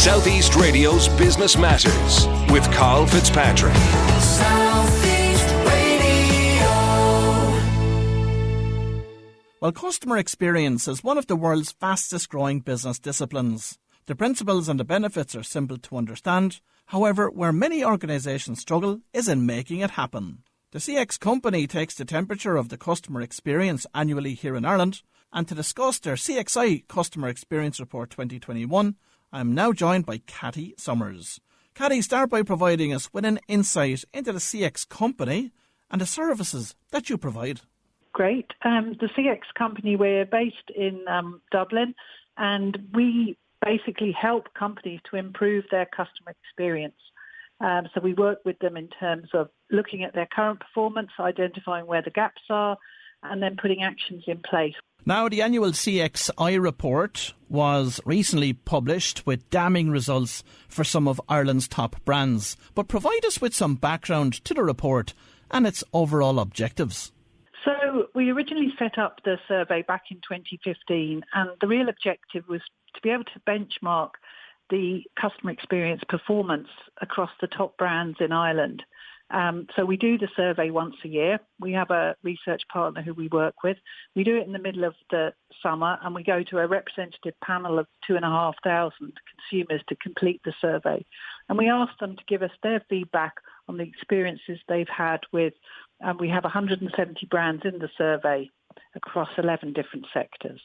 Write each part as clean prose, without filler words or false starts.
Southeast Radio's Business Matters with Carl Fitzpatrick. Southeast Radio. Well, customer experience is one of the world's fastest growing business disciplines. The principles and the benefits are simple to understand. However, where many organisations struggle is in making it happen. The CX company takes the temperature of the customer experience annually here in Ireland, and to discuss their CXI Customer Experience Report 2021, I am now joined by Cathy Summers. Cathy, start by providing us with an insight into the CX company and the services that you provide. Great. The CX company, we're based in Dublin, and we basically help companies to improve their customer experience. So we work with them in terms of looking at their current performance, identifying where the gaps are, and then putting actions in place. Now, the annual CXI report was recently published with damning results for some of Ireland's top brands. But provide us with some background to the report and its overall objectives. So we originally set up the survey back in 2015, and the real objective was to be able to benchmark the customer experience performance across the top brands in Ireland. So we do the survey once a year. We have a research partner who we work with. We do it in the middle of the summer, and we go to a representative panel of 2,500 consumers to complete the survey. And we ask them to give us their feedback on the experiences they've had with, we have 170 brands in the survey across 11 different sectors.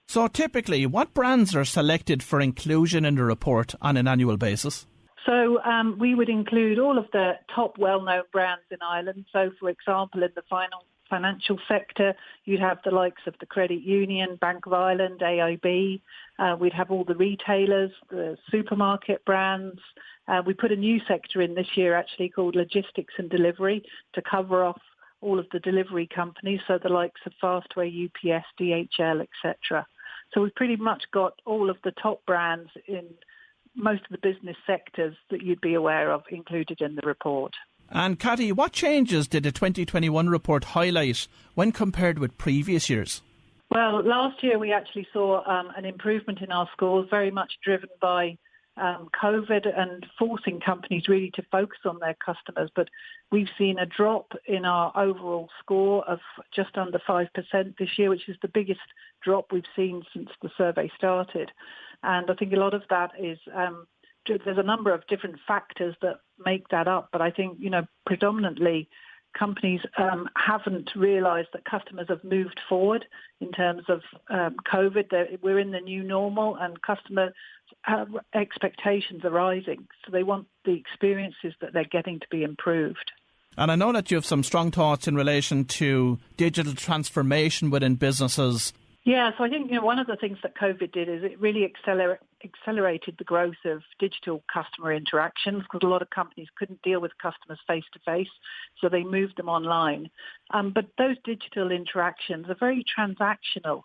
So typically, what brands are selected for inclusion in the report on an annual basis? So we would include all of the top well-known brands in Ireland. So, for example, in the financial sector, you'd have the likes of the Credit Union, Bank of Ireland, AIB. We'd have all the retailers, the supermarket brands. We put a new sector in this year, actually, called Logistics and Delivery to cover off all of the delivery companies, so the likes of Fastway, UPS, DHL, etc. So we've pretty much got all of the top brands in most of the business sectors that you'd be aware of included in the report. And Cathy, what changes did the 2021 report highlight when compared with previous years? Well, last year we actually saw an improvement in our scores, very much driven by COVID and forcing companies really to focus on their customers. But we've seen a drop in our overall score of just under 5% this year, which is the biggest drop we've seen since the survey started. And I think a lot of that is, there's a number of different factors that make that up. But I think, predominantly companies haven't realised that customers have moved forward in terms of COVID. We're in the new normal, and customer expectations are rising. So they want the experiences that they're getting to be improved. And I know that you have some strong thoughts in relation to digital transformation within businesses. Yeah, so I think one of the things that COVID did is it really accelerated the growth of digital customer interactions, because a lot of companies couldn't deal with customers face-to-face, so they moved them online. But those digital interactions are very transactional.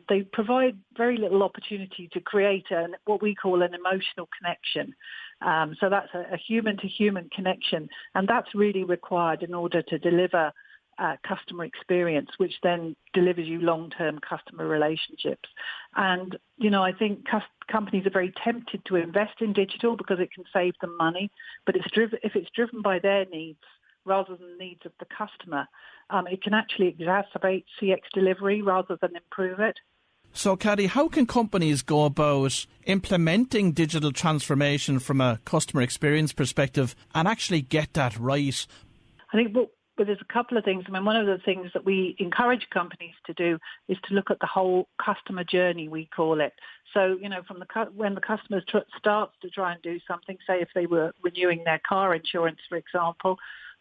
They provide very little opportunity to create what we call an emotional connection. So that's a human-to-human connection, and that's really required in order to deliver customer experience, which then delivers you long-term customer relationships. And, I think companies are very tempted to invest in digital because it can save them money, but if it's driven by their needs rather than the needs of the customer, it can actually exacerbate CX delivery rather than improve it. So, Cathy, how can companies go about implementing digital transformation from a customer experience perspective and actually get that right? I think But there's a couple of things. One of the things that we encourage companies to do is to look at the whole customer journey, we call it. So, from when the customer starts to try and do something, say if they were renewing their car insurance, for example,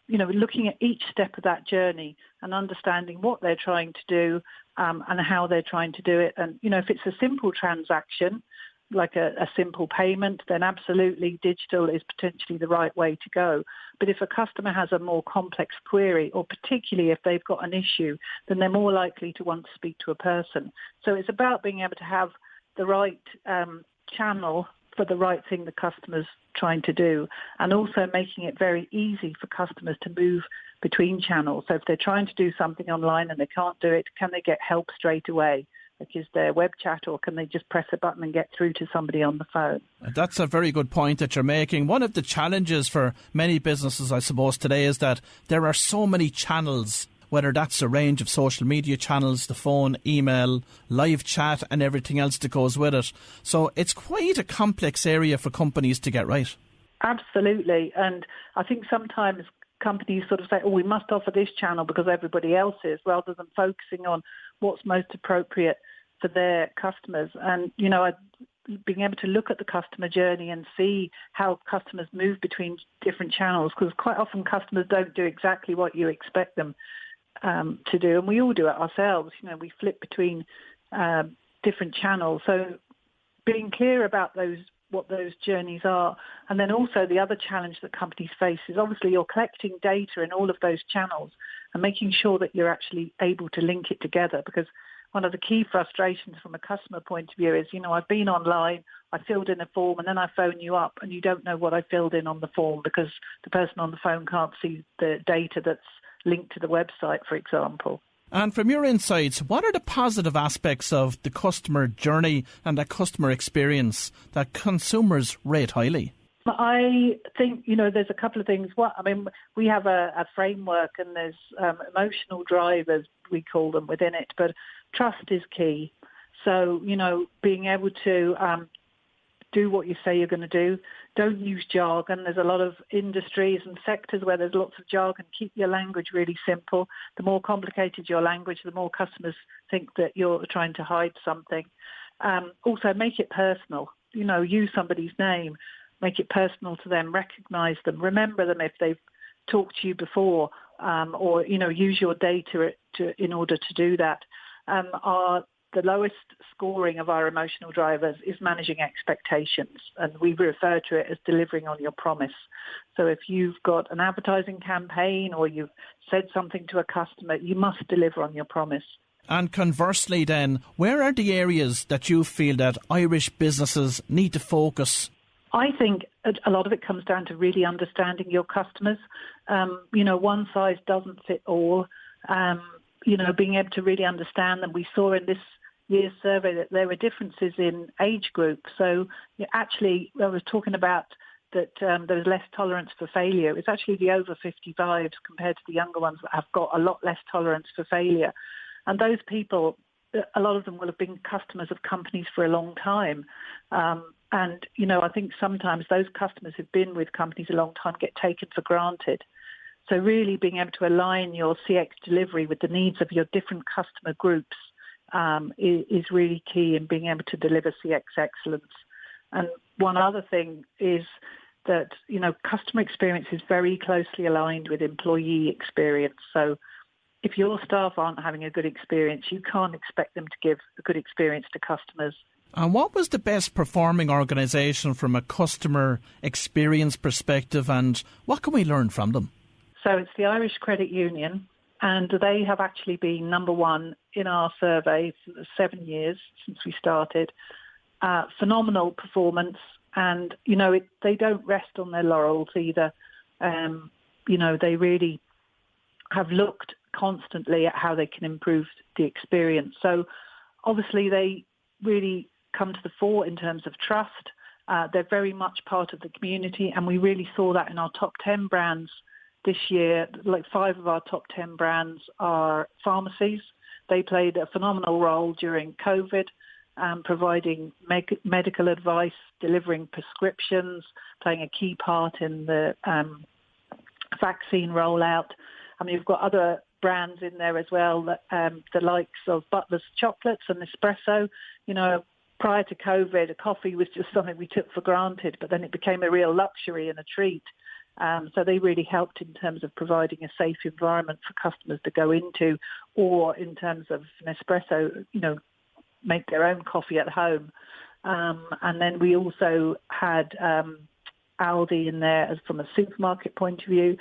looking at each step of that journey and understanding what they're trying to do and how they're trying to do it. And, if it's a simple transaction, like a simple payment, then absolutely digital is potentially the right way to go. But if a customer has a more complex query, or particularly if they've got an issue, then they're more likely to want to speak to a person. So it's about being able to have the right channel for the right thing the customer's trying to do, and also making it very easy for customers to move between channels. So if they're trying to do something online and they can't do it, can they get help straight away? Like, is there web chat, or can they just press a button and get through to somebody on the phone? That's a very good point that you're making. One of the challenges for many businesses, I suppose, today is that there are so many channels, whether that's a range of social media channels, the phone, email, live chat and everything else that goes with it. So it's quite a complex area for companies to get right. Absolutely. And I think sometimes companies sort of say, we must offer this channel because everybody else is, rather than focusing on what's most appropriate for their customers. And, being able to look at the customer journey and see how customers move between different channels, because quite often customers don't do exactly what you expect them to do. And we all do it ourselves. We flip between different channels. So being clear about what those journeys are. And then also the other challenge that companies face is obviously you're collecting data in all of those channels and making sure that you're actually able to link it together, because one of the key frustrations from a customer point of view is, I've been online, I filled in a form, and then I phone you up and you don't know what I filled in on the form because the person on the phone can't see the data that's linked to the website, for example. And from your insights, what are the positive aspects of the customer journey and the customer experience that consumers rate highly? I think, there's a couple of things. We have a framework, and there's emotional drivers, we call them, within it, but trust is key. So, being able to do what you say you're going to do. Don't use jargon. There's a lot of industries and sectors where there's lots of jargon. Keep your language really simple. The more complicated your language, the more customers think that you're trying to hide something. Also, make it personal. Use somebody's name. Make it personal to them. Recognise them. Remember them if they've talked to you before, or use your data in order to do that. The lowest scoring of our emotional drivers is managing expectations, and we refer to it as delivering on your promise. So if you've got an advertising campaign or you've said something to a customer, you must deliver on your promise. And conversely then, where are the areas that you feel that Irish businesses need to focus? I think a lot of it comes down to really understanding your customers. One size doesn't fit all. Being able to really understand them. We saw in this year's survey that there were differences in age group. So actually, I was talking about that there was less tolerance for failure. It's actually the over 55s compared to the younger ones that have got a lot less tolerance for failure. And those people, a lot of them will have been customers of companies for a long time. I think sometimes those customers who've been with companies a long time get taken for granted. So really being able to align your CX delivery with the needs of your different customer groups is really key in being able to deliver CX excellence. And one other thing is that, customer experience is very closely aligned with employee experience. So if your staff aren't having a good experience, you can't expect them to give a good experience to customers. And what was the best performing organisation from a customer experience perspective, and what can we learn from them? So it's the Irish Credit Union, and they have actually been number one in our survey for the 7 years since we started. Phenomenal performance, and, they don't rest on their laurels either. They really have looked constantly at how they can improve the experience. So obviously they really come to the fore in terms of trust. They're very much part of the community, and we really saw that in our top 10 brands this year. Like 5 of our top 10 brands are pharmacies. They played a phenomenal role during COVID, providing medical advice, delivering prescriptions, playing a key part in the vaccine rollout. You've got other brands in there as well, the likes of Butler's Chocolates and Nespresso. Prior to COVID, coffee was just something we took for granted, but then it became a real luxury and a treat. So they really helped in terms of providing a safe environment for customers to go into, or in terms of Nespresso, make their own coffee at home. And then we also had Aldi in there as from a supermarket point of view.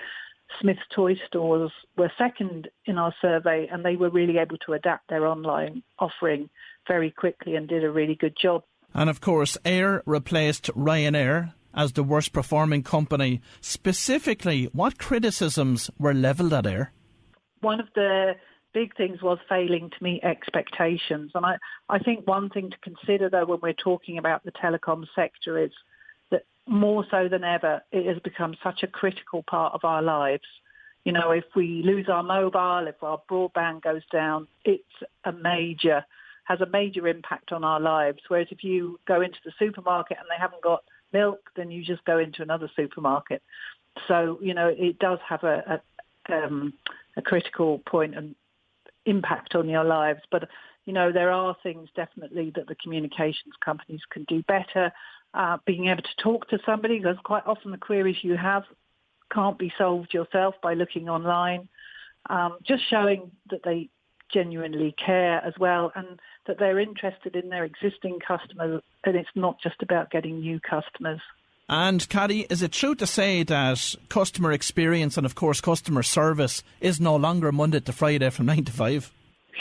Smith's Toy Stores were second in our survey, and they were really able to adapt their online offering very quickly and did a really good job. And of course, Air replaced Ryanair as the worst performing company. Specifically, what criticisms were levelled at Air? One of the big things was failing to meet expectations. And I think one thing to consider, though, when we're talking about the telecom sector is that more so than ever, it has become such a critical part of our lives. You know, if we lose our mobile, if our broadband goes down, has a major impact on our lives. Whereas if you go into the supermarket and they haven't got milk, then you just go into another supermarket. So, you know, it does have a critical point and impact on your lives. But, you know, there are things definitely that the communications companies can do better. Being able to talk to somebody, because quite often the queries you have can't be solved yourself by looking online. Just showing that they genuinely care as well, and that they're interested in their existing customers, and it's not just about getting new customers. And Cathy, is it true to say that customer experience and, of course, customer service is no longer Monday to Friday from 9 to 5?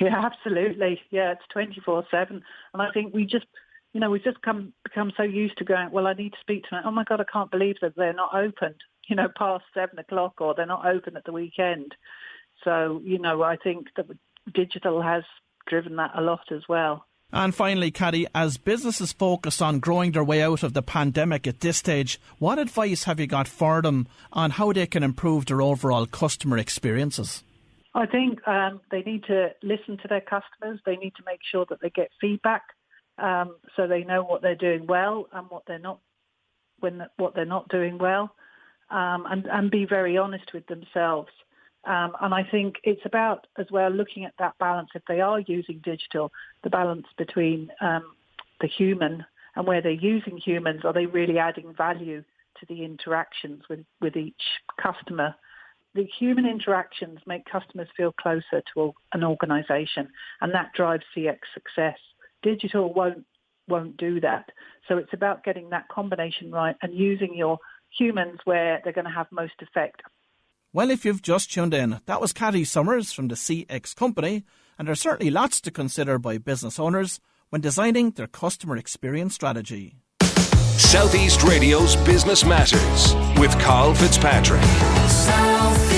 Yeah, absolutely. Yeah, it's 24/7. And I think we've just become so used to going, well, I need to speak to them. Oh, my God, I can't believe that they're not open, you know, past 7 o'clock, or they're not open at the weekend. So, you know, I think that digital has driven that a lot as well. And finally, Cathy, as businesses focus on growing their way out of the pandemic at this stage, what advice have you got for them on how they can improve their overall customer experiences? I think they need to listen to their customers. They need to make sure that they get feedback, so they know what they're doing well and what they're not doing well, and be very honest with themselves. And I think it's about, as well, looking at that balance. If they are using digital, the balance between the human and where they're using humans, are they really adding value to the interactions with each customer? The human interactions make customers feel closer to an organisation, and that drives CX success. Digital won't do that. So it's about getting that combination right and using your humans where they're going to have most effect. Well, if you've just tuned in, that was Cathy Summers from the CX Company, and there's certainly lots to consider by business owners when designing their customer experience strategy. Southeast Radio's Business Matters with Carl Fitzpatrick. South